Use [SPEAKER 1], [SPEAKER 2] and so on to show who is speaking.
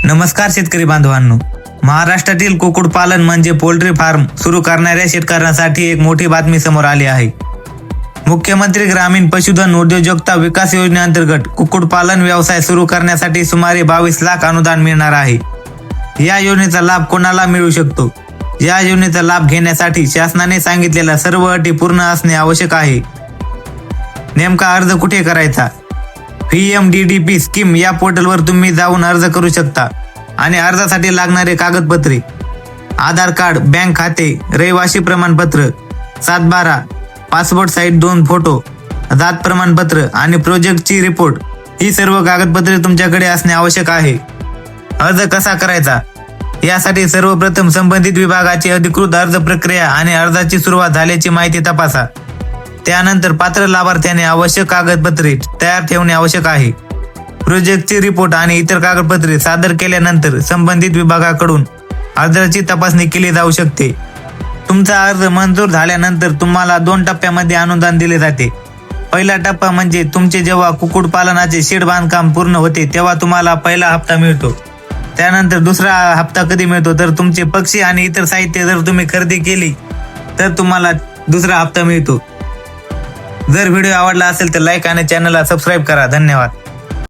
[SPEAKER 1] नमस्कार शेतकरी बांधवांनो, महाराष्ट्रातील कुक्कुटपालन म्हणजे पोल्ट्री फार्म सुरू करणाऱ्या शेतकऱ्यांसाठी एक मोठी बातमी समोर आली आहे। मुख्यमंत्री ग्रामीण पशुधन उद्योजकता विकास योजनेअंतर्गत कुक्कुटपालन व्यवसाय सुरू करण्यासाठी सुमारे 22 लाख अनुदान मिळणार आहे। या योजनेचा लाभ कोणाला मिळू शकतो? या योजनेचा लाभ घेण्यासाठी शासनाने सांगितलेल्या सर्व अटी पूर्ण असणे आवश्यक आहे। नेमका अर्ज कुठे करायचा? PMDDP स्कीम या पोर्टलवर तुम्ही जाऊन अर्ज करू शकता आणि अर्जासाठी लागणारे कागदपत्रे आधार कार्ड, बँक खाते, रहिवासी प्रमाणपत्र, 7/12, पासपोर्ट साइज 2 फोटो, जात प्रमाणपत्र आणि प्रोजेक्टची रिपोर्ट ही सर्व कागदपत्रे तुमच्याकडे असणे आवश्यक आहे। अर्ज कसा करायचा? यासाठी सर्वप्रथम संबंधित विभागाची अधिकृत अर्ज प्रक्रिया आणि अर्जाची सुरुवात झाल्याची माहिती तपासा। त्यानंतर पात्र लाभार्थ्याने आवश्यक कागदपत्रे तयार ठेवणे आवश्यक आहे। प्रोजेक्टची रिपोर्ट आणि इतर कागदपत्रे सादर केल्यानंतर संबंधित विभागाकडून अर्जाची तपासणी केली जाऊ शकते। तुमचा अर्ज मंजूर झाल्यानंतर तुम्हाला 2 टप्प्यामध्ये अनुदान दिले जाते। पहिला टप्पा म्हणजे तुमचे जेव्हा कुक्कुटपालनाचे शेड बांधकाम पूर्ण होते तेव्हा तुम्हाला पहिला हप्ता मिळतो। त्यानंतर दुसरा हप्ता कधी मिळतो तर तुमचे पक्षी आणि इतर साहित्य जर तुम्ही खरेदी केली तर तुम्हाला दुसरा हप्ता मिळतो। जर व्हिडिओ आवडला असेल तर लाईक आणि चॅनलला सबस्क्राईब करा। धन्यवाद।